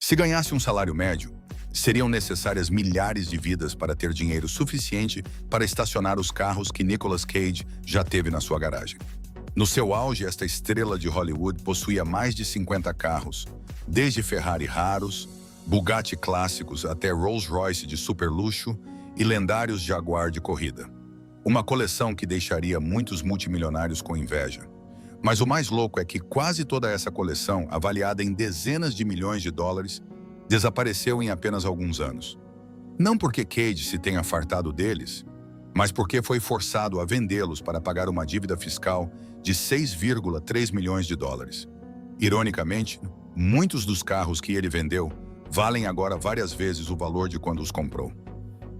Se ganhasse um salário médio, seriam necessárias milhares de vidas para ter dinheiro suficiente para estacionar os carros que Nicolas Cage já teve na sua garagem. No seu auge, esta estrela de Hollywood possuía mais de 50 carros, desde Ferrari raros, Bugatti clássicos até Rolls-Royce de super luxo e lendários Jaguar de corrida. Uma coleção que deixaria muitos multimilionários com inveja. Mas o mais louco é que quase toda essa coleção, avaliada em dezenas de milhões de dólares, desapareceu em apenas alguns anos. Não porque Cage se tenha fartado deles, mas porque foi forçado a vendê-los para pagar uma dívida fiscal de 6,3 milhões de dólares. Ironicamente, muitos dos carros que ele vendeu valem agora várias vezes o valor de quando os comprou.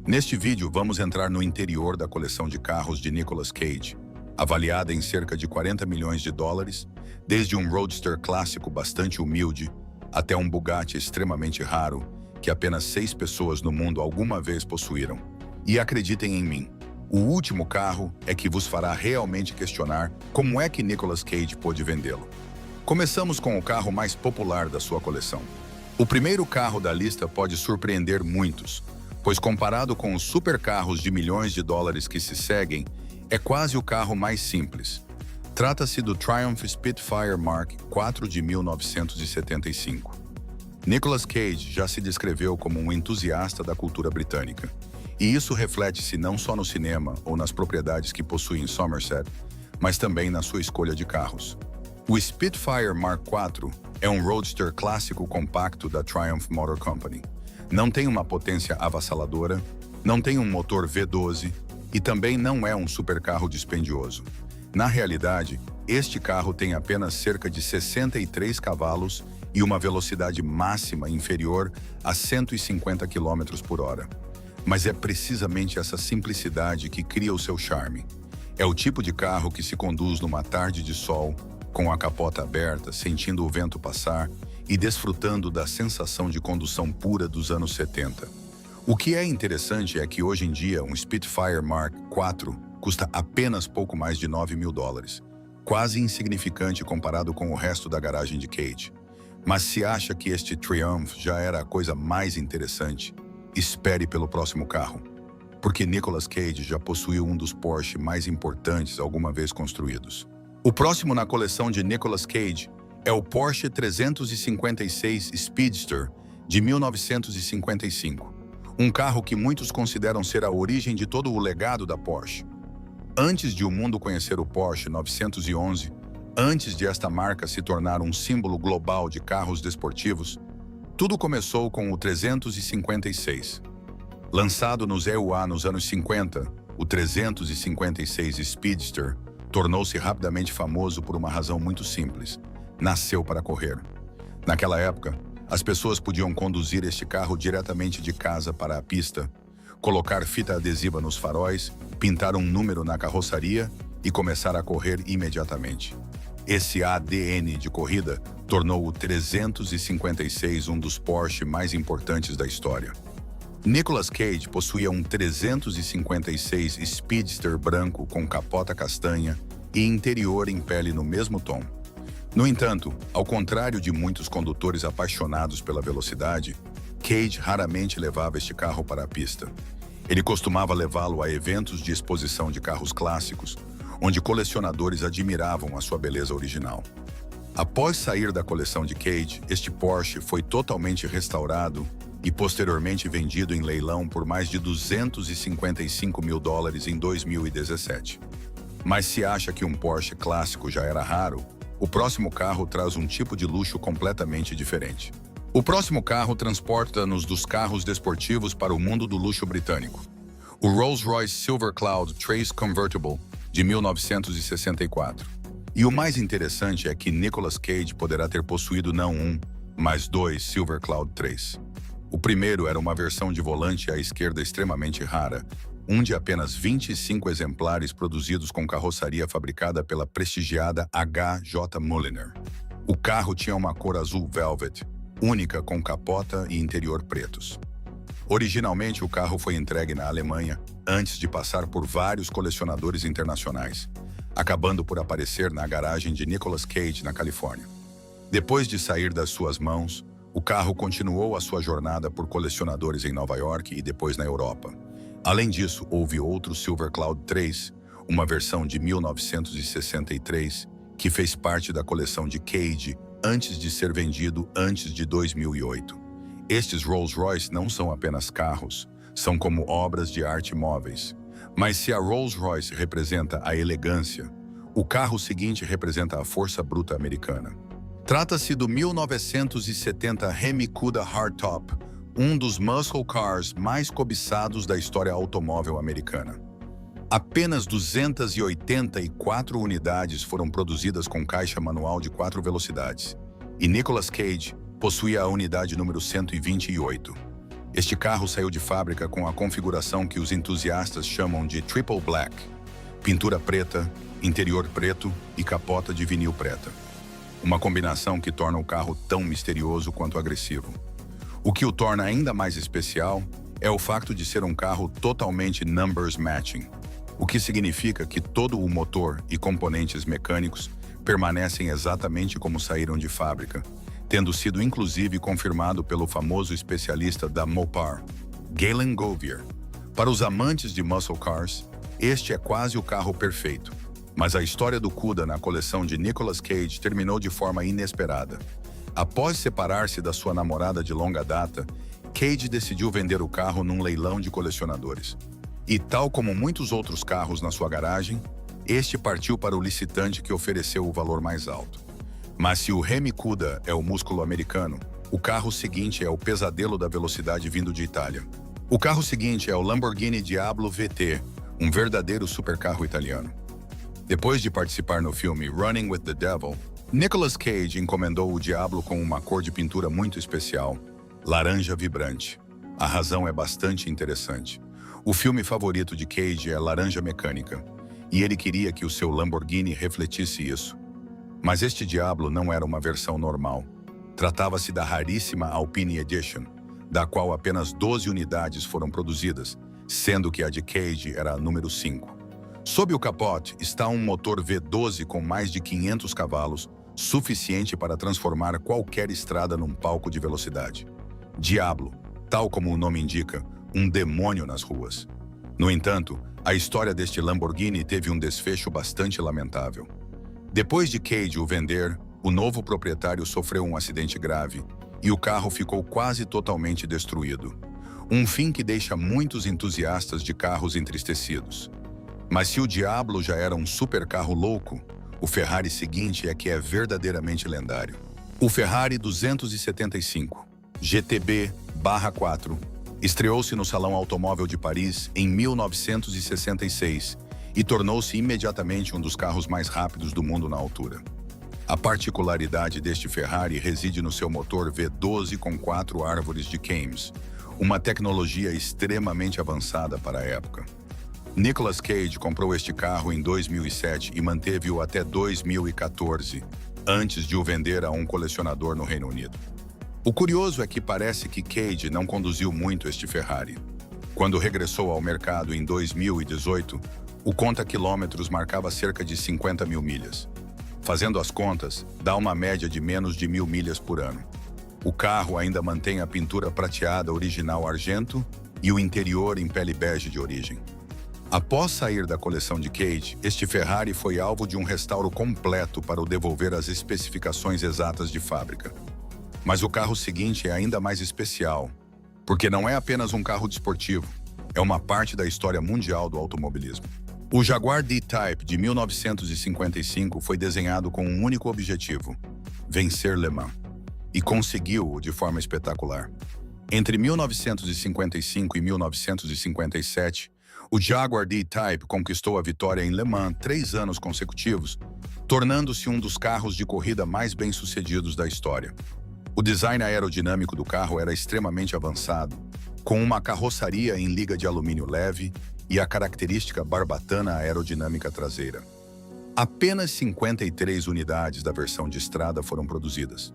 Neste vídeo, vamos entrar no interior da coleção de carros de Nicolas Cage, avaliada em cerca de 40 milhões de dólares, desde um Roadster clássico bastante humilde até um Bugatti extremamente raro que apenas 6 pessoas no mundo alguma vez possuíram. E acreditem em mim, o último carro é que vos fará realmente questionar como é que Nicolas Cage pôde vendê-lo. Começamos com o carro mais popular da sua coleção. O primeiro carro da lista pode surpreender muitos, pois comparado com os supercarros de milhões de dólares que se seguem, é quase o carro mais simples. Trata-se do Triumph Spitfire Mark IV de 1975. Nicolas Cage já se descreveu como um entusiasta da cultura britânica, e isso reflete-se não só no cinema ou nas propriedades que possui em Somerset, mas também na sua escolha de carros. O Spitfire Mark IV é um roadster clássico compacto da Triumph Motor Company. Não tem uma potência avassaladora, não tem um motor V12 e também não é um supercarro dispendioso. Na realidade, este carro tem apenas cerca de 63 cavalos e uma velocidade máxima inferior a 150 km por hora. Mas é precisamente essa simplicidade que cria o seu charme. É o tipo de carro que se conduz numa tarde de sol, com a capota aberta, sentindo o vento passar e desfrutando da sensação de condução pura dos anos 70. O que é interessante é que hoje em dia um Spitfire Mark IV custa apenas pouco mais de 9 mil dólares, quase insignificante comparado com o resto da garagem de Cage. Mas se acha que este Triumph já era a coisa mais interessante, espere pelo próximo carro, porque Nicolas Cage já possuiu um dos Porsche mais importantes alguma vez construídos. O próximo na coleção de Nicolas Cage é o Porsche 356 Speedster de 1955, um carro que muitos consideram ser a origem de todo o legado da Porsche. Antes de o mundo conhecer o Porsche 911, antes de esta marca se tornar um símbolo global de carros desportivos, tudo começou com o 356. Lançado nos EUA nos anos 50, o 356 Speedster tornou-se rapidamente famoso por uma razão muito simples: nasceu para correr. Naquela época, as pessoas podiam conduzir este carro diretamente de casa para a pista, colocar fita adesiva nos faróis, pintar um número na carroçaria e começar a correr imediatamente. Esse ADN de corrida tornou o 356 um dos Porsche mais importantes da história. Nicolas Cage possuía um 356 Speedster branco com capota castanha e interior em pele no mesmo tom. No entanto, ao contrário de muitos condutores apaixonados pela velocidade, Cage raramente levava este carro para a pista. Ele costumava levá-lo a eventos de exposição de carros clássicos, onde colecionadores admiravam a sua beleza original. Após sair da coleção de Cage, este Porsche foi totalmente restaurado e posteriormente vendido em leilão por mais de 255 mil dólares em 2017. Mas se acha que um Porsche clássico já era raro, o próximo carro traz um tipo de luxo completamente diferente. O próximo carro transporta-nos dos carros desportivos para o mundo do luxo britânico. O Rolls-Royce Silver Cloud Trace Convertible de 1964. E o mais interessante é que Nicolas Cage poderá ter possuído não um, mas 2 Silver Cloud 3. O primeiro era uma versão de volante à esquerda extremamente rara, um de apenas 25 exemplares produzidos com carroçaria fabricada pela prestigiada H.J. Mulliner. O carro tinha uma cor azul velvet, única com capota e interior pretos. Originalmente, o carro foi entregue na Alemanha antes de passar por vários colecionadores internacionais, acabando por aparecer na garagem de Nicolas Cage, na Califórnia. Depois de sair das suas mãos, O carro continuou a sua jornada por colecionadores em Nova York e depois na Europa. Além disso, houve outro Silver Cloud 3, uma versão de 1963, que fez parte da coleção de Cage antes de ser vendido antes de 2008. Estes Rolls-Royce não são apenas carros, são como obras de arte móveis. Mas se a Rolls-Royce representa a elegância, o carro seguinte representa a força bruta americana. Trata-se do 1970 Hemi Cuda Hardtop, um dos muscle cars mais cobiçados da história automóvel americana. Apenas 284 unidades foram produzidas com caixa manual de 4 velocidades, e Nicolas Cage possuía a unidade número 128. Este carro saiu de fábrica com a configuração que os entusiastas chamam de Triple Black: pintura preta, interior preto e capota de vinil preta. Uma combinação que torna o carro tão misterioso quanto agressivo. O que o torna ainda mais especial é o fato de ser um carro totalmente numbers matching, o que significa que todo o motor e componentes mecânicos permanecem exatamente como saíram de fábrica, tendo sido inclusive confirmado pelo famoso especialista da Mopar, Galen Govier. Para os amantes de muscle cars, este é quase o carro perfeito. Mas a história do Cuda na coleção de Nicolas Cage terminou de forma inesperada. Após separar-se da sua namorada de longa data, Cage decidiu vender o carro num leilão de colecionadores. E tal como muitos outros carros na sua garagem, este partiu para o licitante que ofereceu o valor mais alto. Mas se o Hemi Cuda é o músculo americano, o carro seguinte é o pesadelo da velocidade vindo de Itália. O carro seguinte é o Lamborghini Diablo VT, um verdadeiro supercarro italiano. Depois de participar no filme Running with the Devil, Nicolas Cage encomendou o Diablo com uma cor de pintura muito especial, laranja vibrante. A razão é bastante interessante. O filme favorito de Cage é Laranja Mecânica, e ele queria que o seu Lamborghini refletisse isso. Mas este Diablo não era uma versão normal. Tratava-se da raríssima Alpine Edition, da qual apenas 12 unidades foram produzidas, sendo que a de Cage era a número 5. Sob o capote está um motor V12 com mais de 500 cavalos, suficiente para transformar qualquer estrada num palco de velocidade. Diablo, tal como o nome indica, um demônio nas ruas. No entanto, a história deste Lamborghini teve um desfecho bastante lamentável. Depois de Cage o vender, o novo proprietário sofreu um acidente grave e o carro ficou quase totalmente destruído. Um fim que deixa muitos entusiastas de carros entristecidos. Mas se o Diablo já era um supercarro louco, o Ferrari seguinte é que é verdadeiramente lendário. O Ferrari 275 GTB/4 estreou-se no Salão Automóvel de Paris em 1966 e tornou-se imediatamente um dos carros mais rápidos do mundo na altura. A particularidade deste Ferrari reside no seu motor V12 com 4 árvores de Cames, uma tecnologia extremamente avançada para a época. Nicolas Cage comprou este carro em 2007 e manteve-o até 2014, antes de o vender a um colecionador no Reino Unido. O curioso é que parece que Cage não conduziu muito este Ferrari. Quando regressou ao mercado em 2018, o conta-quilômetros marcava cerca de 50 mil milhas. Fazendo as contas, dá uma média de menos de 1.000 milhas por ano. O carro ainda mantém a pintura prateada original argento e o interior em pele bege de origem. Após sair da coleção de Cage, este Ferrari foi alvo de um restauro completo para o devolver às especificações exatas de fábrica. Mas o carro seguinte é ainda mais especial, porque não é apenas um carro desportivo, é uma parte da história mundial do automobilismo. O Jaguar D-Type de 1955 foi desenhado com um único objetivo: vencer Le Mans. E conseguiu-o de forma espetacular. Entre 1955 e 1957, o Jaguar D-Type conquistou a vitória em Le Mans 3 anos consecutivos, tornando-se um dos carros de corrida mais bem-sucedidos da história. O design aerodinâmico do carro era extremamente avançado, com uma carroçaria em liga de alumínio leve e a característica barbatana aerodinâmica traseira. Apenas 53 unidades da versão de estrada foram produzidas.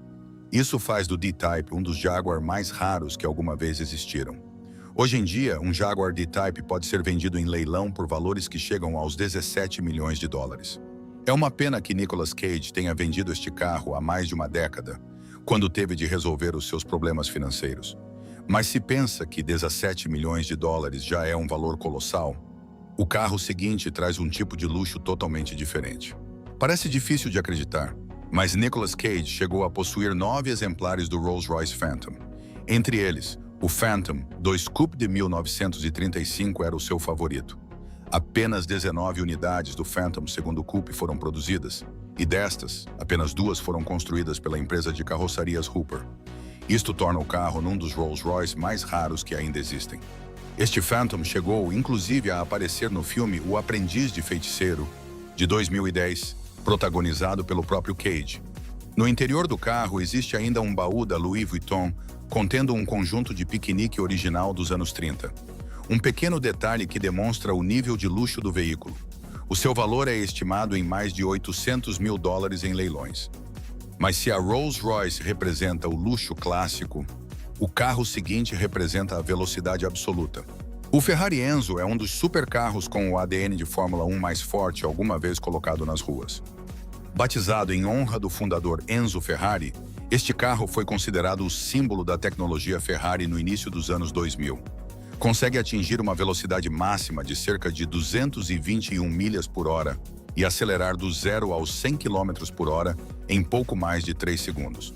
Isso faz do D-Type um dos Jaguar mais raros que alguma vez existiram. Hoje em dia, um Jaguar D-Type pode ser vendido em leilão por valores que chegam aos 17 milhões de dólares. É uma pena que Nicolas Cage tenha vendido este carro há mais de uma década, quando teve de resolver os seus problemas financeiros. Mas se pensa que 17 milhões de dólares já é um valor colossal, o carro seguinte traz um tipo de luxo totalmente diferente. Parece difícil de acreditar, mas Nicolas Cage chegou a possuir 9 exemplares do Rolls-Royce Phantom. Entre eles, o Phantom 2 Coupe de 1935 era o seu favorito. Apenas 19 unidades do Phantom II Coupe foram produzidas, e destas, apenas 2 foram construídas pela empresa de carroçarias Hooper. Isto torna o carro num dos Rolls-Royce mais raros que ainda existem. Este Phantom chegou, inclusive, a aparecer no filme O Aprendiz de Feiticeiro, de 2010, protagonizado pelo próprio Cage. No interior do carro existe ainda um baú da Louis Vuitton contendo um conjunto de piquenique original dos anos 30. Um pequeno detalhe que demonstra o nível de luxo do veículo. O seu valor é estimado em mais de 800 mil dólares em leilões. Mas se a Rolls-Royce representa o luxo clássico, o carro seguinte representa a velocidade absoluta. O Ferrari Enzo é um dos supercarros com o ADN de Fórmula 1 mais forte alguma vez colocado nas ruas. Batizado em honra do fundador Enzo Ferrari, este carro foi considerado o símbolo da tecnologia Ferrari no início dos anos 2000. Consegue atingir uma velocidade máxima de cerca de 221 milhas por hora e acelerar do 0 aos 100 km por hora em pouco mais de 3 segundos.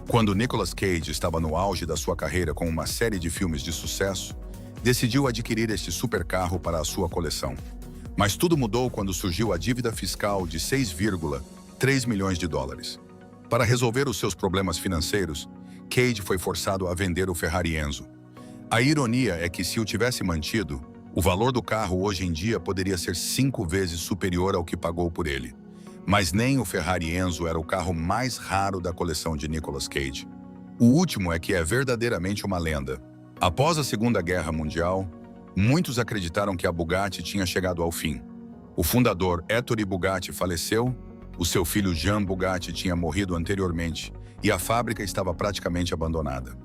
Quando Nicolas Cage estava no auge da sua carreira com uma série de filmes de sucesso, decidiu adquirir este supercarro para a sua coleção. Mas tudo mudou quando surgiu a dívida fiscal de 6,3 milhões de dólares. Para resolver os seus problemas financeiros, Cage foi forçado a vender o Ferrari Enzo. A ironia é que, se o tivesse mantido, o valor do carro hoje em dia poderia ser 5 vezes superior ao que pagou por ele. Mas nem o Ferrari Enzo era o carro mais raro da coleção de Nicolas Cage. O último é que é verdadeiramente uma lenda. Após a Segunda Guerra Mundial, muitos acreditaram que a Bugatti tinha chegado ao fim. O fundador Ettore Bugatti faleceu, o seu filho Jean Bugatti tinha morrido anteriormente e a fábrica estava praticamente abandonada.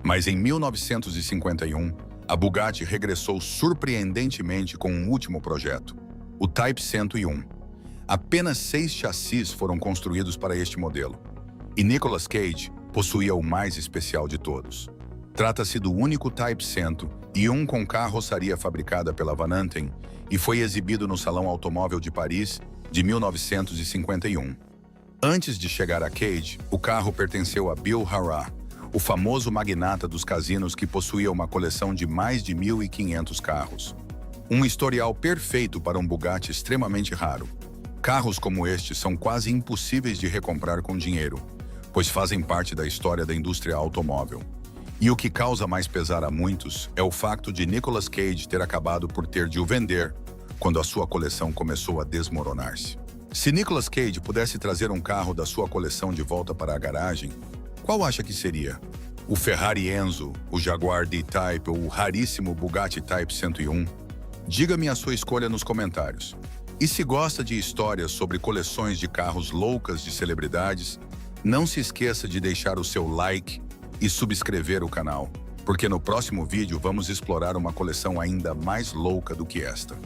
Mas em 1951, a Bugatti regressou surpreendentemente com um último projeto, o Type 101. Apenas 6 chassis foram construídos para este modelo, e Nicolas Cage possuía o mais especial de todos. Trata-se do único Type 101 com carroçaria fabricada pela Van Anten e foi exibido no Salão Automóvel de Paris de 1951. Antes de chegar a Cage, o carro pertenceu a Bill Harrah, o famoso magnata dos cassinos que possuía uma coleção de mais de 1.500 carros. Um historial perfeito para um Bugatti extremamente raro. Carros como este são quase impossíveis de recomprar com dinheiro, pois fazem parte da história da indústria automóvel. E o que causa mais pesar a muitos é o fato de Nicolas Cage ter acabado por ter de o vender quando a sua coleção começou a desmoronar-se. Se Nicolas Cage pudesse trazer um carro da sua coleção de volta para a garagem, qual acha que seria? O Ferrari Enzo, o Jaguar D-Type ou o raríssimo Bugatti Type 101? Diga-me a sua escolha nos comentários. E se gosta de histórias sobre coleções de carros loucas de celebridades, não se esqueça de deixar o seu like e subscrever o canal, porque no próximo vídeo vamos explorar uma coleção ainda mais louca do que esta.